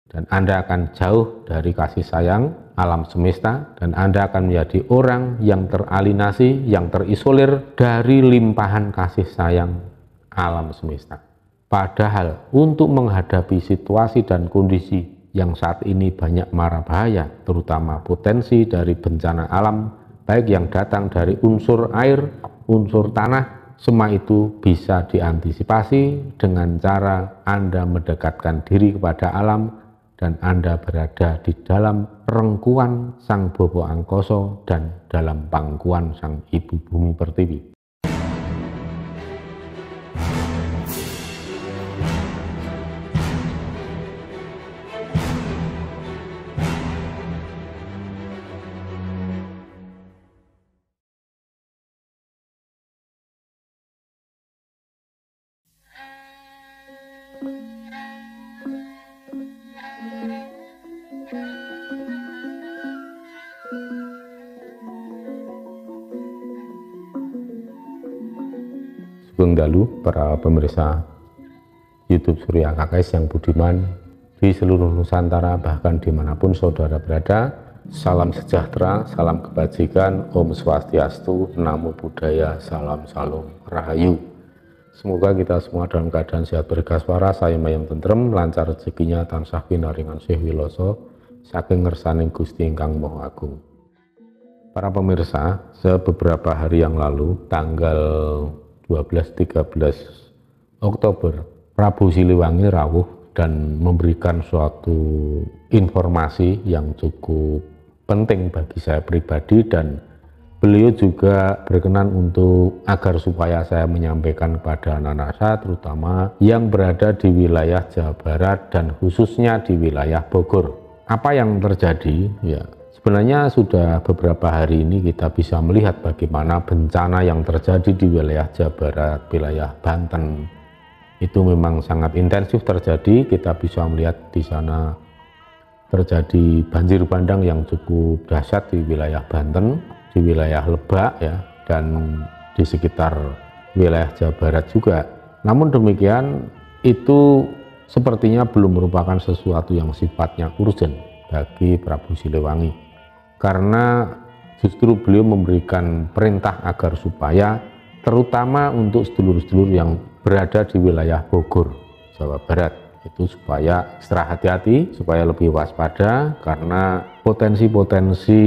dan Anda akan jauh dari kasih sayang alam semesta, dan Anda akan menjadi orang yang teralinasi, yang terisolir dari limpahan kasih sayang alam semesta. Padahal untuk menghadapi situasi dan kondisi yang saat ini banyak mara bahaya, terutama potensi dari bencana alam, baik yang datang dari unsur air, unsur tanah, semua itu bisa diantisipasi dengan cara Anda mendekatkan diri kepada alam dan Anda berada di dalam rengkuan Sang Bobo Angkoso dan dalam pangkuan Sang Ibu Bumi Pertiwi. Sugeng dalu para pemirsa YouTube Surya KKS yang budiman di seluruh Nusantara, bahkan dimanapun saudara berada. Salam sejahtera, salam kebajikan, Om Swastiastu, Namo Buddhaya, salam salam rahayu. Semoga kita semua dalam keadaan sehat berkaswara, sayem tentrem, lancar rezekinya, tansah pinaringan sih wiloso, saking ngersaning Gusti ingkang Maha Agung. Para pemirsa, beberapa hari yang lalu, tanggal 12-13 Oktober, Prabu Siliwangi rawuh dan memberikan suatu informasi yang cukup penting bagi saya pribadi, dan beliau juga berkenan untuk agar supaya saya menyampaikan kepada anak-anak saya, terutama yang berada di wilayah Jawa Barat dan khususnya di wilayah Bogor. Apa yang terjadi? Ya, sebenarnya sudah beberapa hari ini kita bisa melihat bagaimana bencana yang terjadi di wilayah Jawa Barat, wilayah Banten, itu memang sangat intensif terjadi. Kita bisa melihat di sana terjadi banjir bandang yang cukup dahsyat di wilayah Banten, di wilayah Lebak ya, dan di sekitar wilayah Jawa Barat juga. Namun demikian, itu sepertinya belum merupakan sesuatu yang sifatnya urgent bagi Prabu Siliwangi, karena justru beliau memberikan perintah agar supaya terutama untuk sedulur-sedulur yang berada di wilayah Bogor, Jawa Barat, itu supaya ekstra hati-hati, supaya lebih waspada, karena potensi-potensi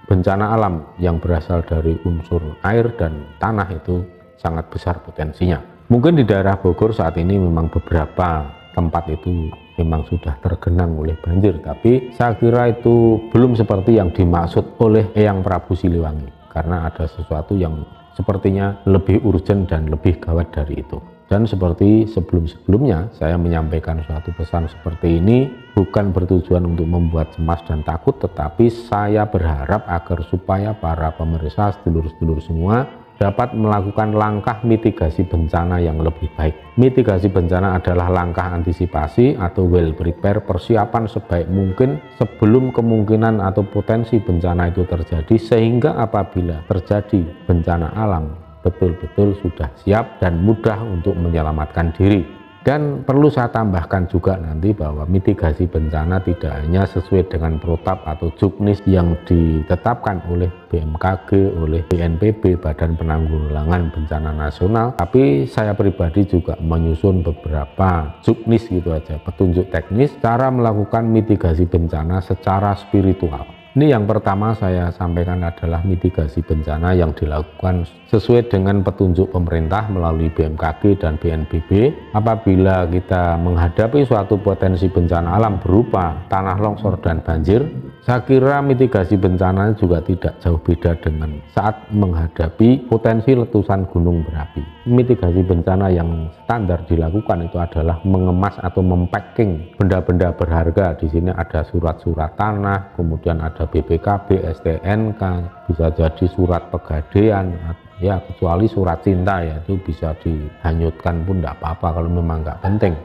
bencana alam yang berasal dari unsur air dan tanah itu sangat besar potensinya. Mungkin di daerah Bogor saat ini memang beberapa tempat itu memang sudah tergenang oleh banjir, tapi saya kira itu belum seperti yang dimaksud oleh Eyang Prabu Siliwangi, karena ada sesuatu yang sepertinya lebih urgent dan lebih gawat dari itu. Dan seperti sebelum-sebelumnya saya menyampaikan suatu pesan seperti ini bukan bertujuan untuk membuat cemas dan takut, tetapi saya berharap agar supaya para pemirsa, sedulur-sedulur semua dapat melakukan langkah mitigasi bencana yang lebih baik. Mitigasi bencana adalah langkah antisipasi atau well prepare, persiapan sebaik mungkin sebelum kemungkinan atau potensi bencana itu terjadi, sehingga apabila terjadi bencana alam betul-betul sudah siap dan mudah untuk menyelamatkan diri. Dan perlu saya tambahkan juga nanti bahwa mitigasi bencana tidak hanya sesuai dengan protap atau juknis yang ditetapkan oleh BMKG, oleh BNPB, Badan Penanggulangan Bencana Nasional, tapi saya pribadi juga menyusun beberapa juknis gitu aja, petunjuk teknis cara melakukan mitigasi bencana secara spiritual. Ini yang pertama saya sampaikan adalah mitigasi bencana yang dilakukan sesuai dengan petunjuk pemerintah melalui BMKG dan BNPB. Apabila kita menghadapi suatu potensi bencana alam berupa tanah longsor dan banjir, saya kira mitigasi bencana juga tidak jauh beda dengan saat menghadapi potensi letusan gunung berapi. Mitigasi bencana yang standar dilakukan itu adalah mengemas atau mempacking benda-benda berharga. Di sini ada surat-surat tanah, kemudian ada BPKB, STNK, bisa jadi surat pegadaian, ya kecuali surat cinta ya itu bisa dihanyutkan pun tidak apa-apa kalau memang nggak penting.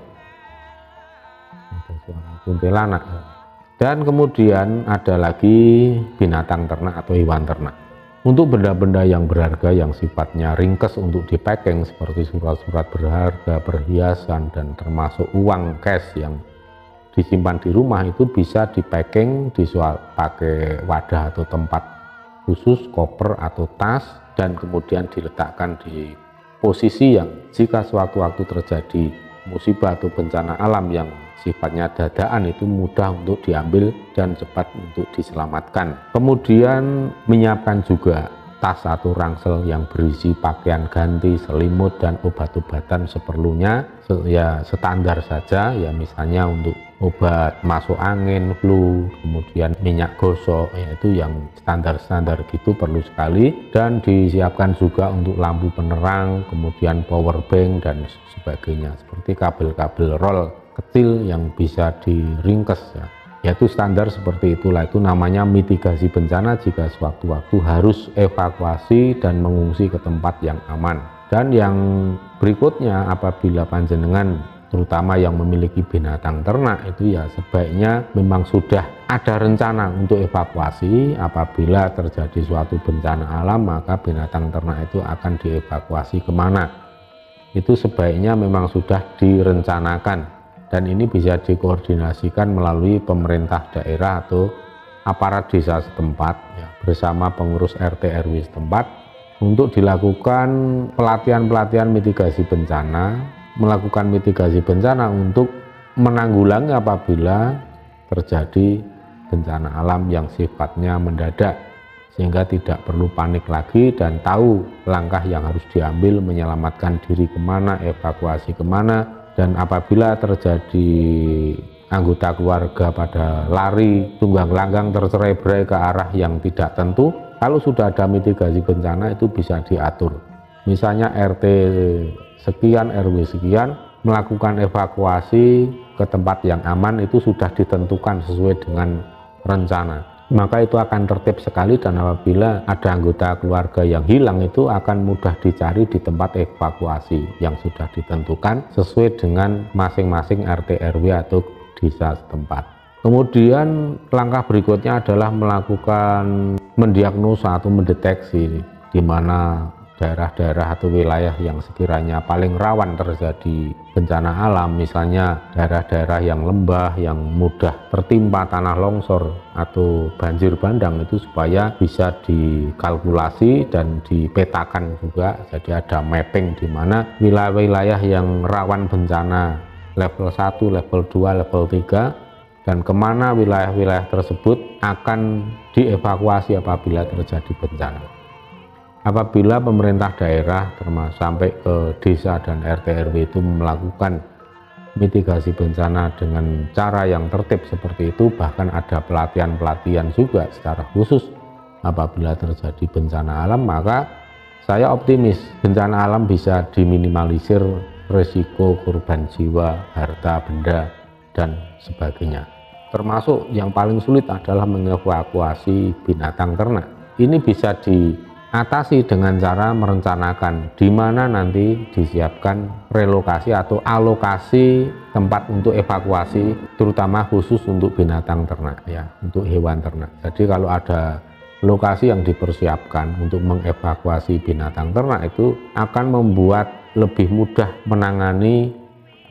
Ada suara kuntilanak. Dan kemudian ada lagi binatang ternak atau hewan ternak. Untuk benda-benda yang berharga yang sifatnya ringkes untuk dipacking seperti surat-surat berharga, perhiasan, dan termasuk uang cash yang disimpan di rumah itu bisa di packing, pakai wadah atau tempat khusus, koper atau tas, dan kemudian diletakkan di posisi yang jika sewaktu-waktu terjadi musibah atau bencana alam yang sifatnya dadaan itu mudah untuk diambil dan cepat untuk diselamatkan. Kemudian menyiapkan juga tas atau ransel yang berisi pakaian ganti, selimut, dan obat-obatan seperlunya, ya standar saja, ya misalnya untuk obat masuk angin, flu, kemudian minyak gosok, yaitu yang standar-standar gitu perlu sekali. Dan disiapkan juga untuk lampu penerang, kemudian power bank dan sebagainya, seperti kabel-kabel roll kecil yang bisa diringkes, ya. Yaitu standar seperti itulah, itu namanya mitigasi bencana jika sewaktu-waktu harus evakuasi dan mengungsi ke tempat yang aman. Dan yang berikutnya, apabila panjenengan terutama yang memiliki binatang ternak itu ya sebaiknya memang sudah ada rencana untuk evakuasi. Apabila terjadi suatu bencana alam, maka binatang ternak itu akan dievakuasi kemana, itu sebaiknya memang sudah direncanakan. Dan ini bisa dikoordinasikan melalui pemerintah daerah atau aparat desa setempat, ya, bersama pengurus RT RW setempat untuk dilakukan pelatihan-pelatihan mitigasi bencana, melakukan mitigasi bencana untuk menanggulangi apabila terjadi bencana alam yang sifatnya mendadak, sehingga tidak perlu panik lagi dan tahu langkah yang harus diambil, menyelamatkan diri kemana, evakuasi kemana. Dan apabila terjadi anggota keluarga pada lari tunggang langgang tercerai-berai ke arah yang tidak tentu, kalau sudah ada mitigasi bencana itu bisa diatur. Misalnya RT sekian, RW sekian melakukan evakuasi ke tempat yang aman, itu sudah ditentukan sesuai dengan rencana. Maka itu akan tertib sekali, dan apabila ada anggota keluarga yang hilang itu akan mudah dicari di tempat evakuasi yang sudah ditentukan sesuai dengan masing-masing RT RW atau desa setempat. Kemudian langkah berikutnya adalah melakukan mendiagnosa atau mendeteksi di mana daerah-daerah atau wilayah yang sekiranya paling rawan terjadi bencana alam, misalnya daerah-daerah yang lembah, yang mudah tertimpa tanah longsor atau banjir bandang, itu supaya bisa dikalkulasi dan dipetakan juga. Jadi ada mapping di mana wilayah-wilayah yang rawan bencana level 1, level 2, level 3, dan kemana wilayah-wilayah tersebut akan dievakuasi apabila terjadi bencana. Apabila pemerintah daerah termasuk sampai ke desa dan RT RW itu melakukan mitigasi bencana dengan cara yang tertib seperti itu, bahkan ada pelatihan-pelatihan juga secara khusus apabila terjadi bencana alam, maka saya optimis bencana alam bisa diminimalisir, risiko korban jiwa, harta benda, dan sebagainya. Termasuk yang paling sulit adalah mengevakuasi binatang ternak. Ini bisa diatasi dengan cara merencanakan di mana nanti disiapkan relokasi atau alokasi tempat untuk evakuasi, terutama khusus untuk binatang ternak, ya, untuk hewan ternak. Jadi kalau ada lokasi yang dipersiapkan untuk mengevakuasi binatang ternak, itu akan membuat lebih mudah menangani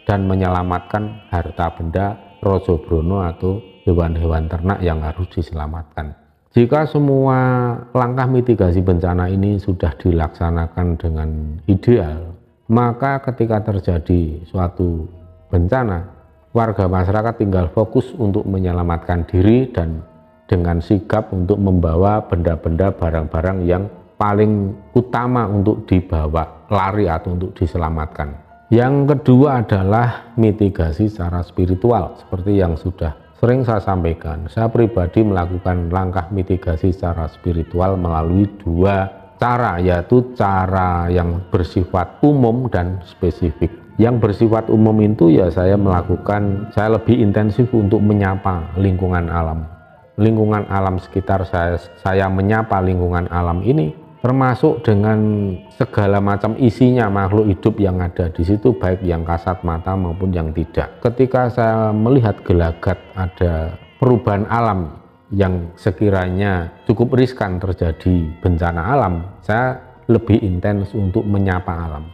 dan menyelamatkan harta benda rojo brono atau hewan-hewan ternak yang harus diselamatkan. Jika semua langkah mitigasi bencana ini sudah dilaksanakan dengan ideal, maka ketika terjadi suatu bencana, warga masyarakat tinggal fokus untuk menyelamatkan diri dan dengan sigap untuk membawa benda-benda, barang-barang yang paling utama untuk dibawa lari atau untuk diselamatkan. Yang kedua adalah mitigasi secara spiritual. Seperti yang sudah sering saya sampaikan, saya pribadi melakukan langkah mitigasi secara spiritual melalui dua cara, yaitu cara yang bersifat umum dan spesifik. Yang bersifat umum itu ya saya lebih intensif untuk menyapa lingkungan alam. Lingkungan alam sekitar saya menyapa lingkungan alam ini, termasuk dengan segala macam isinya makhluk hidup yang ada di situ, baik yang kasat mata maupun yang tidak. Ketika saya melihat gelagat ada perubahan alam yang sekiranya cukup riskan terjadi bencana alam, saya lebih intens untuk menyapa alam,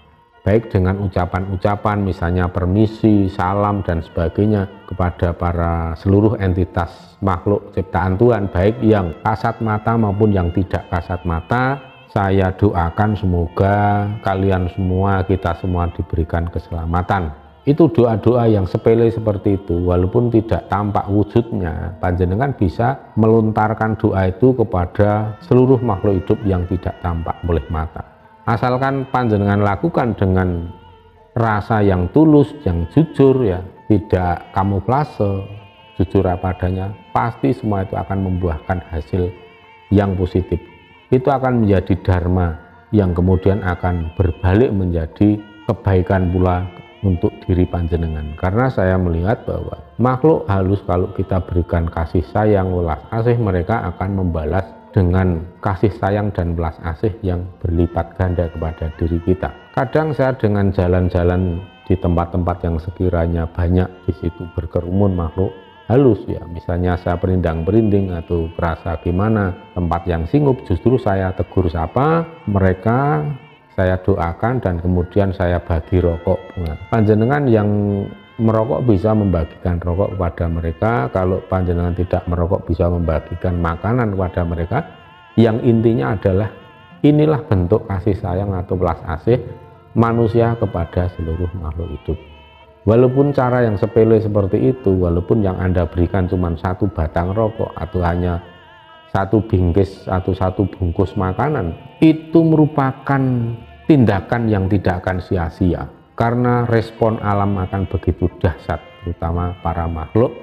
baik dengan ucapan-ucapan misalnya permisi, salam dan sebagainya kepada para seluruh entitas makhluk ciptaan Tuhan, baik yang kasat mata maupun yang tidak kasat mata. Saya doakan semoga kalian semua, kita semua diberikan keselamatan. Itu doa-doa yang sepele seperti itu, walaupun tidak tampak wujudnya, panjenengan bisa melontarkan doa itu kepada seluruh makhluk hidup yang tidak tampak oleh mata. Asalkan panjenengan lakukan dengan rasa yang tulus, yang jujur ya, tidak kamuflase, jujur apa adanya, pasti semua itu akan membuahkan hasil yang positif. Itu akan menjadi dharma yang kemudian akan berbalik menjadi kebaikan pula untuk diri panjenengan. Karena saya melihat bahwa makhluk halus kalau kita berikan kasih sayang, welas asih, mereka akan membalas dengan kasih sayang dan belas asih yang berlipat ganda kepada diri kita. Kadang saya dengan jalan-jalan di tempat-tempat yang sekiranya banyak di situ berkerumun makhluk halus ya, misalnya saya perindang-perinding atau kerasa gimana tempat yang singup, justru saya tegur sapa mereka, saya doakan dan kemudian saya bagi rokok. Nah, panjenengan yang merokok bisa membagikan rokok kepada mereka, kalau panjenengan tidak merokok bisa membagikan makanan kepada mereka. Yang intinya adalah inilah bentuk kasih sayang atau belas asih manusia kepada seluruh makhluk hidup. Walaupun cara yang sepele seperti itu, walaupun yang Anda berikan cuma satu batang rokok atau hanya satu bingkis atau satu bungkus makanan, itu merupakan tindakan yang tidak akan sia-sia. Karena respon alam akan begitu dahsyat, terutama para makhluk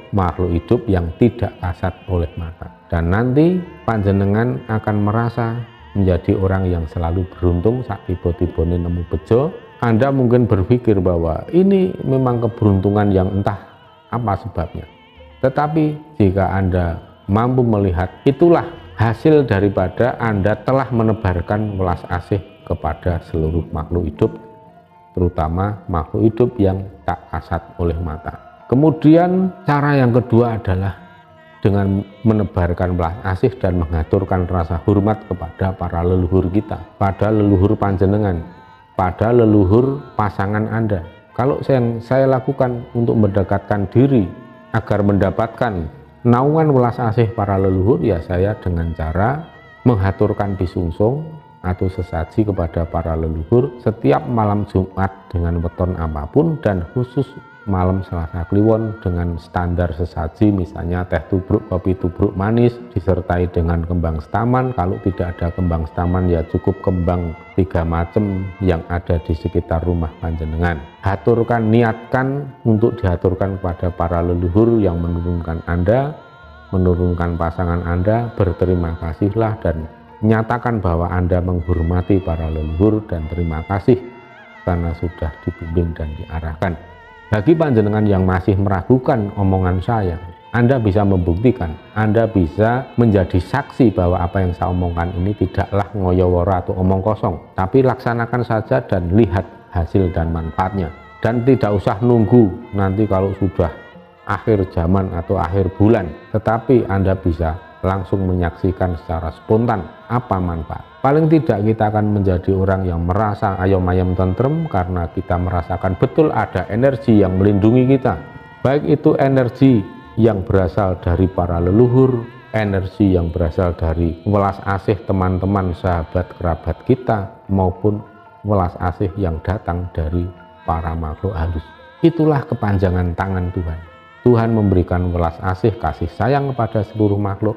hidup yang tidak kasat oleh mata. Dan nanti panjenengan akan merasa menjadi orang yang selalu beruntung saat tiba-tiba nemu bejo. Anda mungkin berpikir bahwa ini memang keberuntungan yang entah apa sebabnya. Tetapi jika Anda mampu melihat, itulah hasil daripada Anda telah menebarkan welas asih kepada seluruh makhluk hidup, terutama makhluk hidup yang tak kasat oleh mata. Kemudian cara yang kedua adalah dengan menebarkan belas asih dan mengaturkan rasa hormat kepada para leluhur kita, pada leluhur panjenengan, pada leluhur pasangan Anda. Kalau saya lakukan untuk mendekatkan diri agar mendapatkan naungan welas asih para leluhur, ya saya dengan cara menghaturkan bisungsung atau sesaji kepada para leluhur setiap malam Jumat dengan weton apapun, dan khusus malam Selasa Kliwon dengan standar sesaji, misalnya teh tubruk, kopi tubruk manis disertai dengan kembang setaman. Kalau tidak ada kembang setaman ya cukup kembang 3 macam yang ada di sekitar rumah panjenengan. Haturkan, niatkan untuk dihaturkan kepada para leluhur yang menurunkan Anda, menurunkan pasangan Anda. Berterima kasihlah dan nyatakan bahwa Anda menghormati para leluhur dan terima kasih karena sudah dibimbing dan diarahkan. Bagi panjenengan yang masih meragukan omongan saya, Anda bisa membuktikan, Anda bisa menjadi saksi bahwa apa yang saya omongkan ini tidaklah ngoyoworo atau omong kosong, tapi laksanakan saja dan lihat hasil dan manfaatnya. Dan tidak usah nunggu nanti kalau sudah akhir zaman atau akhir bulan, tetapi Anda bisa langsung menyaksikan secara spontan apa manfaat. Paling tidak kita akan menjadi orang yang merasa ayom-ayom tentrem karena kita merasakan betul ada energi yang melindungi kita, baik itu energi yang berasal dari para leluhur, energi yang berasal dari welas asih teman-teman, sahabat, kerabat kita, maupun welas asih yang datang dari para makhluk halus. Itulah kepanjangan tangan Tuhan. Tuhan memberikan welas asih, kasih sayang kepada seluruh makhluk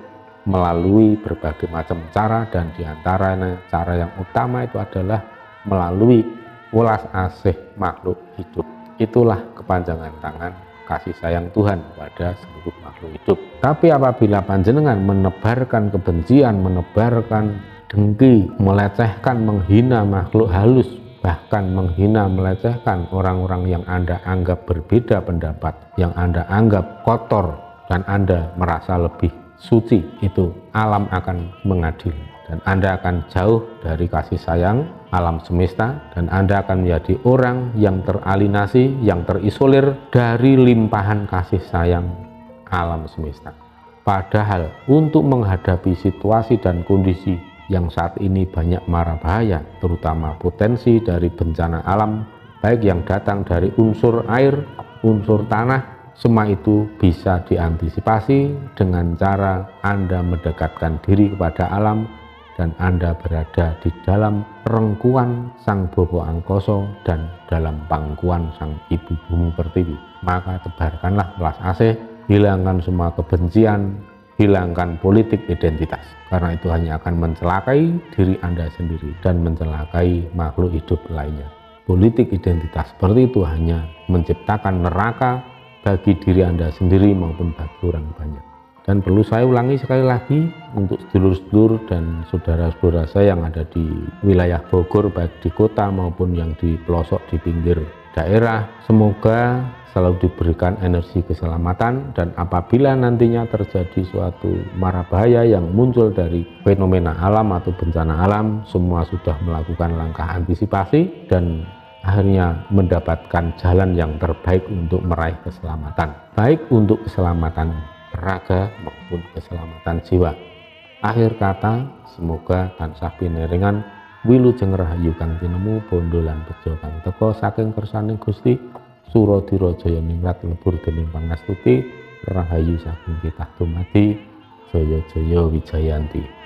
melalui berbagai macam cara, dan diantaranya cara yang utama itu adalah melalui welas asih makhluk hidup. Itulah kepanjangan tangan kasih sayang Tuhan pada seluruh makhluk hidup. Tapi apabila panjenengan menebarkan kebencian, menebarkan dengki, melecehkan, menghina makhluk halus, bahkan menghina, melecehkan orang-orang yang Anda anggap berbeda pendapat, yang Anda anggap kotor, dan Anda merasa lebih suci, itu alam akan mengadili dan Anda akan jauh dari kasih sayang alam semesta, dan Anda akan menjadi orang yang teralinasi, yang terisolir dari limpahan kasih sayang alam semesta. Padahal untuk menghadapi situasi dan kondisi yang saat ini banyak mara bahaya, terutama potensi dari bencana alam baik yang datang dari unsur air, unsur tanah, semua itu bisa diantisipasi dengan cara Anda mendekatkan diri kepada alam dan Anda berada di dalam rengkuan Sang Bobo Angkoso dan dalam pangkuan Sang Ibu Bumi Pertiwi. Maka tebarkanlah welas asih, hilangkan semua kebencian, hilangkan politik identitas, karena itu hanya akan mencelakai diri Anda sendiri dan mencelakai makhluk hidup lainnya. Politik identitas seperti itu hanya menciptakan neraka bagi diri Anda sendiri maupun bagi orang banyak. Dan perlu saya ulangi sekali lagi untuk sedulur-sedulur dan saudara-saudara saya yang ada di wilayah Bogor, baik di kota maupun yang di pelosok di pinggir daerah, semoga selalu diberikan energi keselamatan, dan apabila nantinya terjadi suatu mara bahaya yang muncul dari fenomena alam atau bencana alam, semua sudah melakukan langkah antisipasi dan akhirnya mendapatkan jalan yang terbaik untuk meraih keselamatan, baik untuk keselamatan raga maupun keselamatan jiwa. Akhir kata, semoga tansah pineringan wilujeng rahayu kang tinemu bondo lan bejo kang teka saking kersaning Gusti Suradira Jaya ningrat lebur dening pangastuti rahayu saking kitah dumadi jaya-jaya wijayanti.